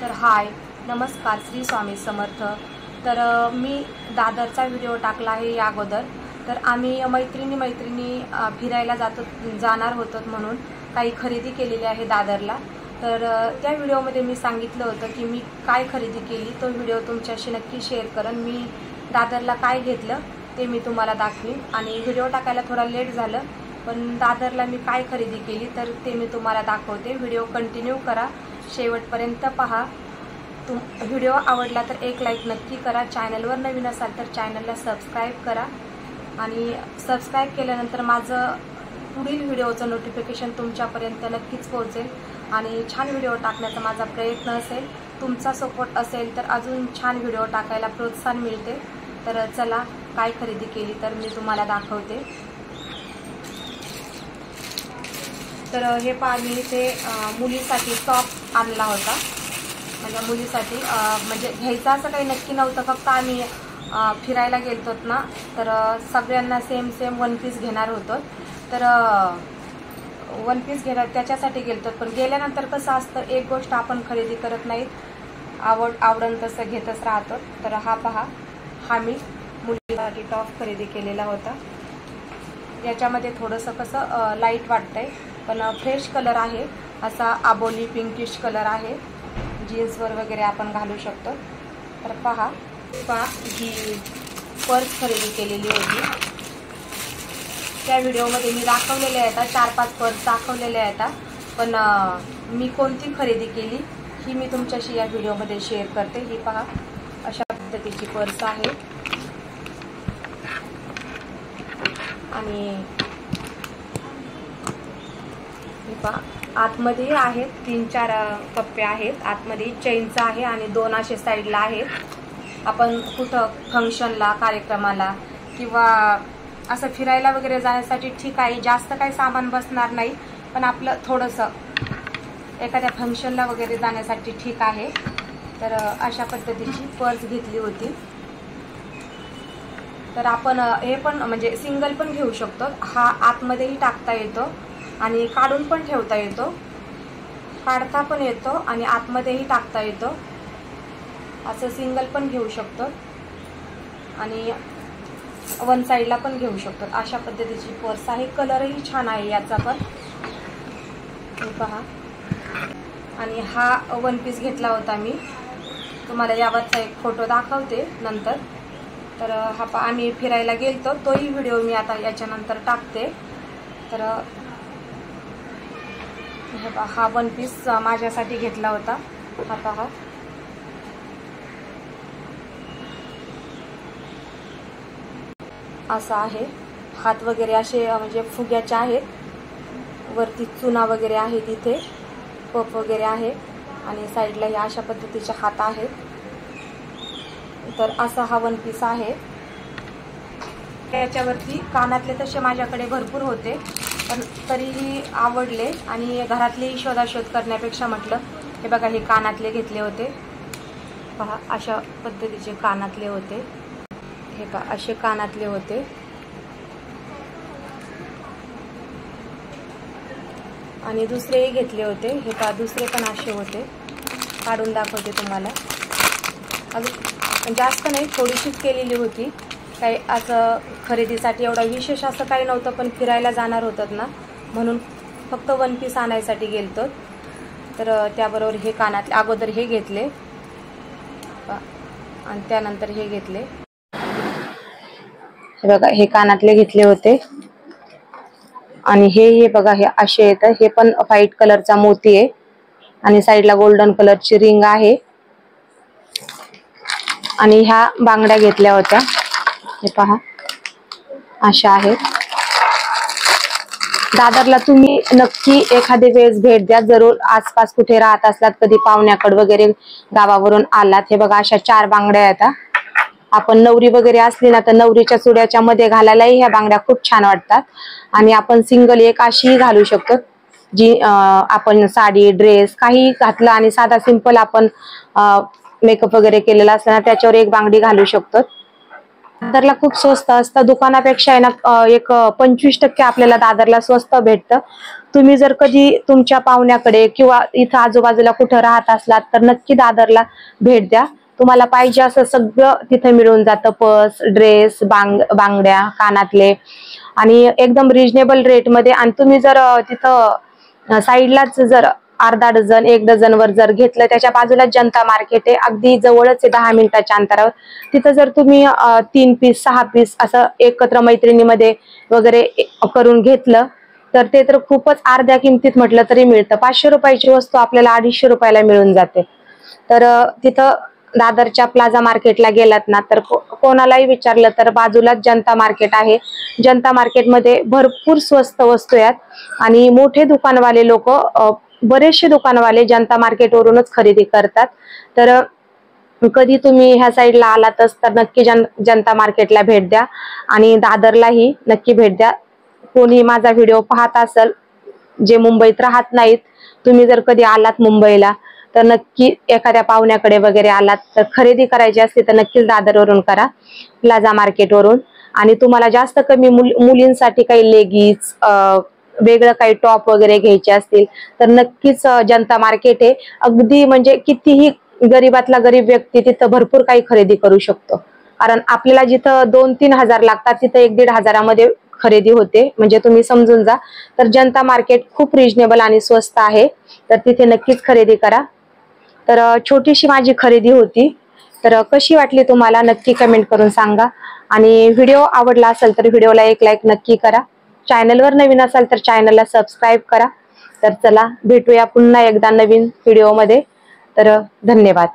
तर हाय नमस्कार, श्री स्वामी समर्थ। तर मी दादरचा व्हिडिओ टाकला आहे या अगोदर। तर आम्ही मैत्रिणी फिरायला जाणार होतो म्हणून काही खरेदी केलेली आहे दादरला। तर त्या व्हिडिओमध्ये मी सांगितलं होतं की मी काय खरेदी केली, तो व्हिडिओ तुमच्याशी नक्की शेअर करेन। मी दादरला काय घेतलं ते मी तुम्हाला दाखवीन आणि व्हिडिओ टाकायला थोडा लेट झालं, पण दादरला मी काय खरेदी केली तर ते मी तुम्हाला दाखवते। व्हिडिओ कंटिन्यू करा, शेवटपर्यंत पहा। व्हिडिओ आवडला तर एक लाईक नक्की करा। चॅनलवर नवीन असाल तर चॅनलला सबस्क्राईब करा आणि सबस्क्राईब केल्यानंतर माझं पुढील व्हिडिओचं नोटिफिकेशन तुमच्यापर्यंत नक्कीच पोहोचेल आणि छान व्हिडिओ टाकण्याचा माझा प्रयत्न असेल। तुमचा सपोर्ट असेल तर अजून छान व्हिडिओ टाकायला प्रोत्साहन मिळते। तर चला, काय खरेदी केली तर मी तुम्हाला दाखवते। तर हे पहा, मी इथे मुलीसाठी टॉप आणला होता। माझ्या मुलीसाठी म्हणजे घ्यायचं असं काही नक्की नव्हतं, फक्त आम्ही फिरायला गेलतो ना, तर सगळ्यांना सेम वन पीस घेणार होतो। तर वन पीस घेणार त्याच्यासाठी गेलतो, पण गेल्यानंतर कसं असतं, एक गोष्ट आपण खरेदी करत नाहीत, आवडन तसं घेतच राहतो। तर हा पहा, हा मी मुलीसाठी टॉप खरेदी केलेला होता। याच्यामध्ये थोडंसं कसं लाईट वाटतंय, पण फ्रेश कलर आहे, असा आबोली पिंकिश कलर आहे, जीन्सवर वगैरे आपण घालू शकतो। तर पहा ही पर्स खरेदी केलेली होती। त्या व्हिडिओमध्ये मी दाखवलेले आहेत, 4-5 पर्स दाखवलेले आहेत, पण मी कोणती खरेदी केली ही मी तुमच्याशी या व्हिडिओमध्ये शेअर करते। ही पहा, अशा पद्धतीची पर्स आहे आणि ही पहा, आतमध्ये आहेत 3-4 कप्पे आहेत, आतमध्ये चेनचा आहे आणि 2 असे साईडला आहेत। आपण कुठं फंक्शनला, कार्यक्रमाला किंवा असं फिरायला वगैरे जाण्यासाठी ठीक आहे, जास्त काही सामान बसणार नाही, पण आपलं थोडंसं एखाद्या फंक्शनला वगैरे जाण्यासाठी ठीक आहे। तर अशा पद्धतीची पर्स घेतली होती। तर आपण हे पण म्हणजे सिंगल पण घेऊ शकतो, हा आतमध्येही टाकता येतो आणि काढून पण ठेवता येतो, काढता पण येतो आणि आतमध्येही टाकता येतो, असं सिंगल पण घेऊ शकतो आणि वन साईडला पण घेऊ शकतो। अशा पद्धतीची पर्स आहे, कलरही छान आहे याचा पण, हे पहा। आणि हा वन पीस घेतला होता मी, तुम्हाला यावरचा एक फोटो दाखवते नंतर। तर हा पहा, आम्ही फिरायला गेलतो, तोही व्हिडिओ मी आता याच्यानंतर टाकते। तर हे पहा, हा वन पीस माझ्यासाठी घेतला होता, हा पहा। असा आहे, हात वगैरे असे म्हणजे फुग्याचे आहेत, वरती चुना वगैरे आहे, तिथे पप वगैरे आहे आणि साईडला या अशा पद्धतीचे हात आहेत। तर असा हा वन पीस आहे। याच्यावरती कानातले तसे माझ्याकडे भरपूर होते, पण तरीही आवडले आणि घरातलेही शोधाशोध करण्यापेक्षा म्हटलं हे बघा, हे कानातले घेतले होते, पहा अशा पद्धतीचे कानातले होते, हे पहा असे कानातले होते। आणि दुसरेही घेतले होते, हे पहा दुसरे पण असे होते, काढून दाखवते तुम्हाला। अजून जास्त नाही, थोडीशीच केलेली होती, काही असं खरेदीसाठी एवढा विशेष असं काही नव्हतं, पण फिरायला जाणार होतात ना म्हणून फक्त वन पीस आणायसाठी गेलतो। तर त्याबरोबर हे कानातले अगोदर हे घेतले आणि त्यानंतर हे घेतले, हे बघा हे कानातले घेतले होते। आणि हे बघा, हे असे येतात, हे पण व्हाईट कलरचा मोती आहे आणि साईडला गोल्डन कलरची रिंग आहे। आणि ह्या बांगड्या घेतल्या होत्या, हे पहा अशा आहेत। दादरला तुम्ही नक्की एखादे वेळेस भेट द्या, जरूर आसपास कुठे राहत असलात, कधी पाहुण्याकडे वगैरे गावावरून आलात। हे बघा अशा 4 बांगड्या आहेत। आपण नवरी वगैरे असली ना तर नवरीच्या चुड्याच्या मध्ये घालायलाही ह्या बांगड्या खूप छान वाटतात आणि आपण सिंगल एक अशीही घालू शकतो, जी आपण साडी ड्रेस काही घातलं आणि साधा सिंपल आपण मेकअप वगैरे केलेला असताना त्याच्यावर एक बांगडी घालू शकतो। दादरला खूप स्वस्त असतं, दुकानापेक्षा आहे ना एक 25% आपल्याला दादरला स्वस्त भेटतं. तुम्ही जर कधी तुमच्या पाहुण्याकडे किंवा इथं आजूबाजूला कुठं राहत असलात तर नक्की दादरला भेट द्या. तुम्हाला पाहिजे असं सगळं तिथं मिळून जातं. पर्स, ड्रेस, बांगड्या, कानातले आणि एकदम रिजनेबल रेटमध्ये. आणि तुम्ही जर तिथं साईडलाच जर अर्धा डझन 1 डझन वर जर घेतलं, त्याच्या बाजूला जनता मार्केट आहे, अगदी जवळच आहे 10 मिनिटाच्या अंतरावर. तिथं जर तुम्ही 3 पीस 6 पीस असं एकत्र मैत्रिणीमध्ये वगैरे करून घेतलं तर ते तर खूपच अर्ध्या किमतीत म्हटलं तरी मिळतं. 500 रुपयाची वस्तू आपल्याला 250 रुपयाला मिळून जाते. तर तिथं दादरच्या प्लाझा मार्केटला गेलात ना तर कोणालाही विचारलं तर बाजूलाच जनता मार्केट आहे. जनता मार्केटमध्ये भरपूर स्वस्त वस्तू आहेत आणि मोठे दुकानवाले लोक, बरेचसे दुकानवाले जनता मार्केटवरूनच खरेदी करतात. तर कधी तुम्ही ह्या साईडला आलातच तर नक्की जनता मार्केटला भेट द्या आणि दादरलाही नक्की भेट द्या. कोणी माझा व्हिडिओ पाहत असेल जे मुंबईत राहत नाहीत, तुम्ही जर कधी आलात मुंबईला तर नक्की एखाद्या पाहुण्याकडे वगैरे आलात तर खरेदी करायची असते तर नक्कीच दादरवरून करा, प्लाझा मार्केटवरून. आणि तुम्हाला जास्त कमी मुलींसाठी काही लेगिन्स, वेगळं काही टॉप वगैरे घ्यायचे असतील तर नक्कीच जनता मार्केट आहे. अगदी म्हणजे कितीही गरीबातला गरीब व्यक्ती तिथं भरपूर काही खरेदी करू शकतो. कारण आपल्याला जिथं 2-3 हजार लागतात तिथं 1-1.5 हजारामध्ये खरेदी होते. म्हणजे तुम्ही समजून जा. तर जनता मार्केट खूप रिजनेबल आणि स्वस्त आहे, तर तिथे नक्कीच खरेदी करा. तर छोटीशी माझी खरेदी होती. तर कशी वाटली तुम्हाला नक्की कमेंट करून सांगा. आणि व्हिडिओ आवडला असेल तर व्हिडिओला एक लाईक नक्की करा. चॅनलवर नवीन असाल तर चॅनलला सबस्क्राईब करा. तर चला भेटूया पुन्हा एकदा नवीन व्हिडिओमध्ये. तर धन्यवाद.